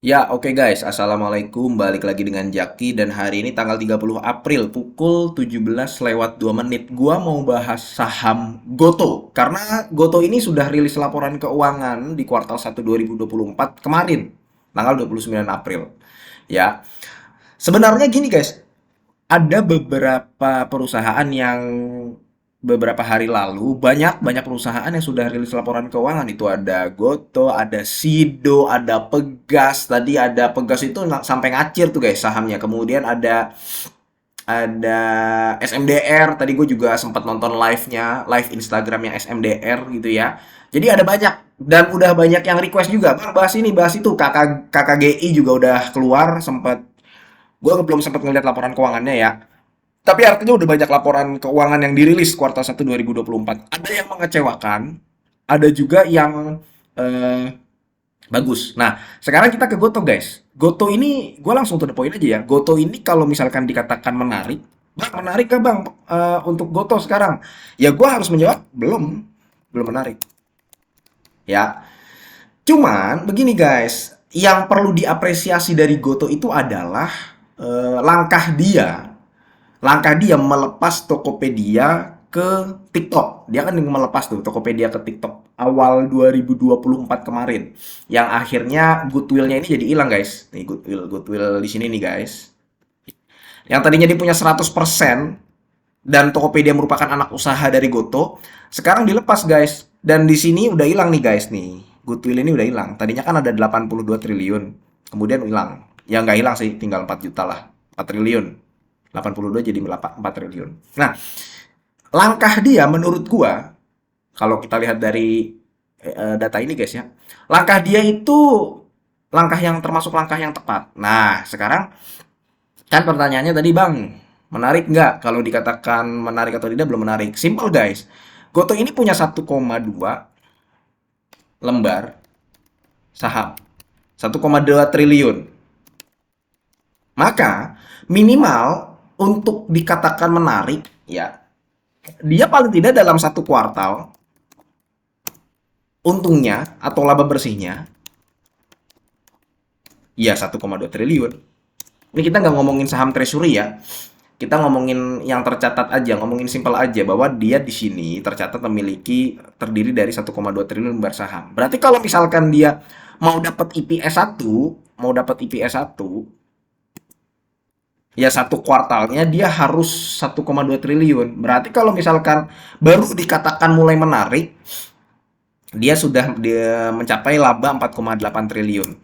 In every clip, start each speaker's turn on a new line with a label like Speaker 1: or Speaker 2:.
Speaker 1: Ya, oke guys. Assalamualaikum. Balik lagi dengan Jaki dan hari ini tanggal 30 April pukul 17 lewat 2 menit. Gua mau bahas saham Goto karena Goto ini sudah rilis laporan keuangan di kuartal 1 2024 kemarin, tanggal 29 April. Ya. Sebenarnya gini guys, ada beberapa perusahaan yang beberapa hari lalu banyak banyak perusahaan yang sudah rilis laporan keuangan. Itu ada Goto, ada Sido, ada Pegas. Tadi ada Pegas itu sampai ngacir tuh guys sahamnya. Kemudian ada SMDR. Tadi gue juga sempat nonton live-nya, live Instagramnya SMDR gitu ya. Jadi ada banyak dan udah banyak yang request juga, Bang, bahas ini, bahas itu. KKGI juga udah keluar sempat. Gue belum sempat ngeliat laporan keuangannya ya. Tapi artinya udah banyak laporan keuangan yang dirilis kuartal 1 2024. Ada yang mengecewakan, ada juga yang eh, bagus. Nah, sekarang kita ke Goto, guys. Goto ini, gue langsung to the point aja ya. Goto ini kalau misalkan dikatakan menarik, Bang, menarik gak Bang untuk Goto sekarang? Ya gue harus menjawab, belum. Belum menarik. Ya, cuman begini guys, yang perlu diapresiasi dari Goto itu adalah langkah dia melepas Tokopedia ke TikTok. Dia kan melepas tuh Tokopedia ke TikTok awal 2024 kemarin. Yang akhirnya goodwill-nya ini jadi hilang, guys. Nih goodwill di sini nih, guys. Yang tadinya dia punya 100% dan Tokopedia merupakan anak usaha dari Goto, sekarang dilepas, guys. Dan di sini udah hilang nih, guys, nih. Goodwill ini udah hilang. Tadinya kan ada 82 triliun. Kemudian hilang. Ya nggak hilang sih, tinggal 4 juta lah. 4 triliun. 82 jadi 4 triliun. Nah, langkah dia menurut gua kalau kita lihat dari data ini guys ya, langkah dia itu langkah yang termasuk langkah yang tepat. Nah, sekarang kan pertanyaannya tadi Bang, menarik nggak? Kalau dikatakan menarik atau tidak belum menarik. Simple guys. Goto ini punya 1,2 lembar saham. 1,2 triliun. Maka minimal untuk dikatakan menarik ya, dia paling tidak dalam satu kuartal untungnya atau laba bersihnya ya 1,2 triliun. Ini kita nggak ngomongin saham treasury ya. Kita ngomongin yang tercatat aja, ngomongin simpel aja bahwa dia di sini tercatat memiliki terdiri dari 1,2 triliun lembar saham. Berarti kalau misalkan dia mau dapat IPS 1, mau dapat IPS 1, ya satu kuartalnya dia harus 1,2 triliun. Berarti kalau misalkan baru dikatakan mulai menarik, dia mencapai laba 4,8 triliun.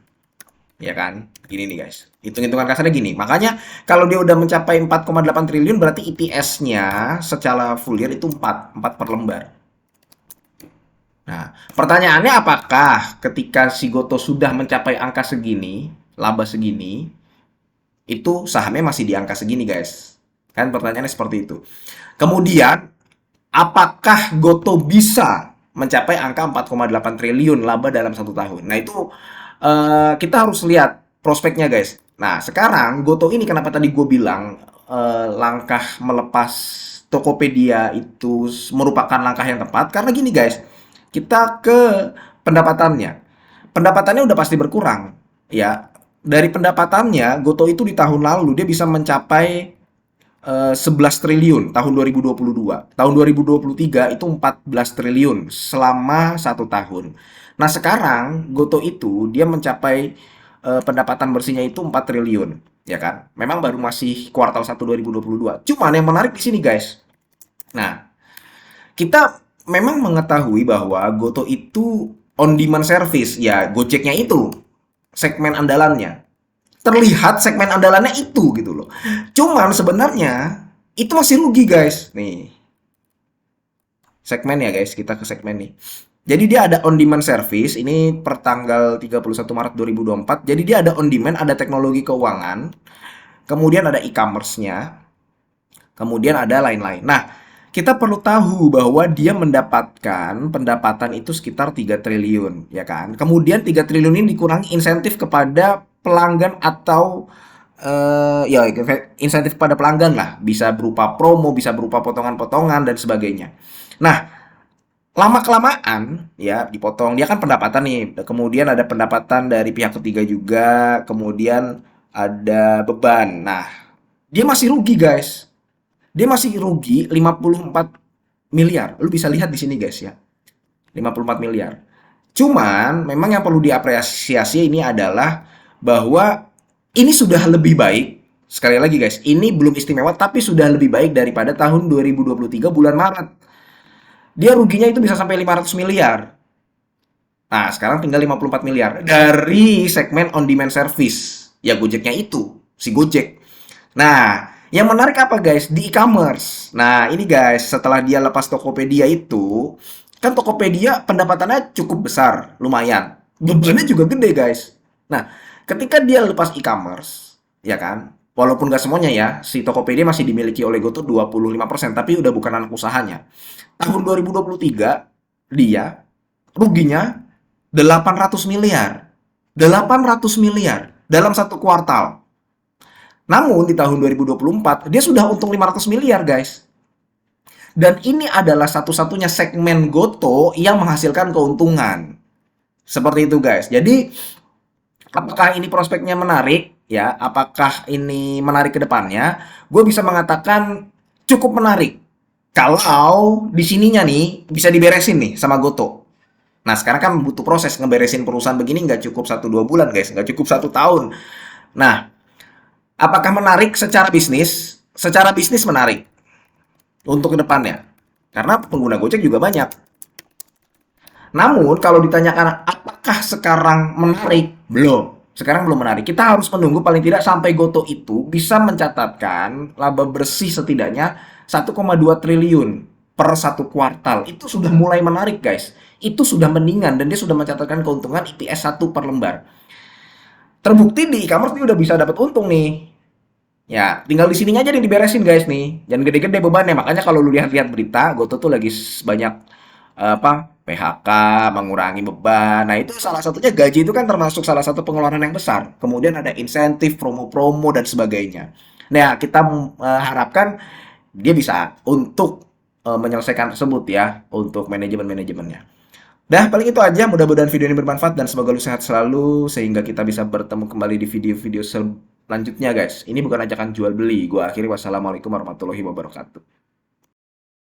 Speaker 1: Ya kan? Gini nih guys. Hitung-hitungan kasarnya gini. Makanya kalau dia udah mencapai 4,8 triliun berarti EPS-nya secara full year itu 4 per lembar. Nah, pertanyaannya apakah ketika si Goto sudah mencapai angka segini, laba segini, itu sahamnya masih di angka segini guys? Kan pertanyaannya seperti itu. Kemudian, apakah Goto bisa mencapai angka 4,8 triliun laba dalam satu tahun? Nah, itu kita harus lihat prospeknya, guys. Nah, sekarang Goto ini kenapa tadi gue bilang langkah melepas Tokopedia itu merupakan langkah yang tepat? Karena gini, guys. Kita ke pendapatannya. Pendapatannya udah pasti berkurang, ya. Dari pendapatannya, Goto itu di tahun lalu dia bisa mencapai 11 triliun tahun 2022. Tahun 2023 itu 14 triliun selama satu tahun. Nah, sekarang Goto itu dia mencapai pendapatan bersihnya itu 4 triliun, ya kan? Memang baru masih kuartal 1 2022. Cuman yang menarik di sini, guys. Nah, kita memang mengetahui bahwa Goto itu on demand service, ya Gojeknya itu segmen andalannya, terlihat segmen andalannya itu gitu loh. Cuman sebenarnya itu masih rugi guys. Nih, segmen ya guys, kita ke segmen nih. Jadi dia ada on demand service ini per tanggal 31 Maret 2024. Jadi dia ada on demand, ada teknologi keuangan, kemudian ada e-commerce-nya, kemudian ada lain-lain. Nah, kita perlu tahu bahwa dia mendapatkan pendapatan itu sekitar 3 triliun, ya kan? Kemudian 3 triliun ini dikurangi insentif kepada pelanggan atau ya insentif kepada pelanggan lah, bisa berupa promo, bisa berupa potongan-potongan dan sebagainya. Nah, Lama-kelamaan ya dipotong. Dia kan pendapatan nih. Kemudian ada pendapatan dari pihak ketiga juga, kemudian ada beban. Nah, dia masih rugi, guys. Dia masih rugi 54 miliar. Lu bisa lihat di sini, guys ya. 54 miliar. Cuman memang yang perlu diapresiasi ini adalah bahwa ini sudah lebih baik. Sekali lagi guys, ini belum istimewa tapi sudah lebih baik daripada tahun 2023 bulan Maret. Dia ruginya itu bisa sampai 500 miliar. Nah, sekarang tinggal 54 miliar dari segmen on demand service. Ya Gojeknya itu, si Gojek. Nah, yang menarik apa guys? Di e-commerce. Nah, ini guys, setelah dia lepas Tokopedia itu, kan Tokopedia pendapatannya cukup besar, lumayan. Bebannya juga gede guys. Nah, ketika dia lepas e-commerce, ya kan? Walaupun nggak semuanya ya, si Tokopedia masih dimiliki oleh Goto 25%, tapi udah bukan anak usahanya. Tahun 2023, dia ruginya 800 miliar. 800 miliar dalam satu kuartal. Namun di tahun 2024 dia sudah untung 500 miliar guys. Dan ini adalah satu-satunya segmen Goto yang menghasilkan keuntungan. Seperti itu guys. Jadi apakah ini prospeknya menarik? Ya, apakah ini menarik ke depannya? Gue bisa mengatakan cukup menarik. Kalau di sininya nih bisa diberesin nih sama Goto. Nah sekarang kan butuh proses ngeberesin perusahaan begini nggak cukup 1-2 bulan guys, nggak cukup 1 tahun. Nah, apakah menarik secara bisnis? Secara bisnis menarik untuk kedepannya. Karena pengguna Gojek juga banyak. Namun kalau ditanyakan apakah sekarang menarik? Belum. Sekarang belum menarik. Kita harus menunggu paling tidak sampai Goto itu bisa mencatatkan laba bersih setidaknya 1,2 triliun per satu kuartal. Itu sudah mulai menarik guys. Itu sudah mendingan dan dia sudah mencatatkan keuntungan IPS 1 per lembar. Terbukti di e-commerce dia udah bisa dapat untung nih. Ya, tinggal di sininya aja nih diberesin guys nih. Jangan gede-gede bebannya. Makanya kalau lu lihat-lihat berita, Goto tuh lagi banyak apa PHK, mengurangi beban. Nah, itu salah satunya gaji itu kan termasuk salah satu pengeluaran yang besar. Kemudian ada insentif, promo-promo dan sebagainya. Nah, kita harapkan dia bisa untuk menyelesaikan tersebut ya untuk manajemen-manajemennya. Dah, paling itu aja. Mudah-mudahan video ini bermanfaat dan semoga lu sehat selalu sehingga kita bisa bertemu kembali di video-video selanjutnya, guys. Ini bukan ajakan jual beli. Gua akhiri wassalamualaikum warahmatullahi wabarakatuh.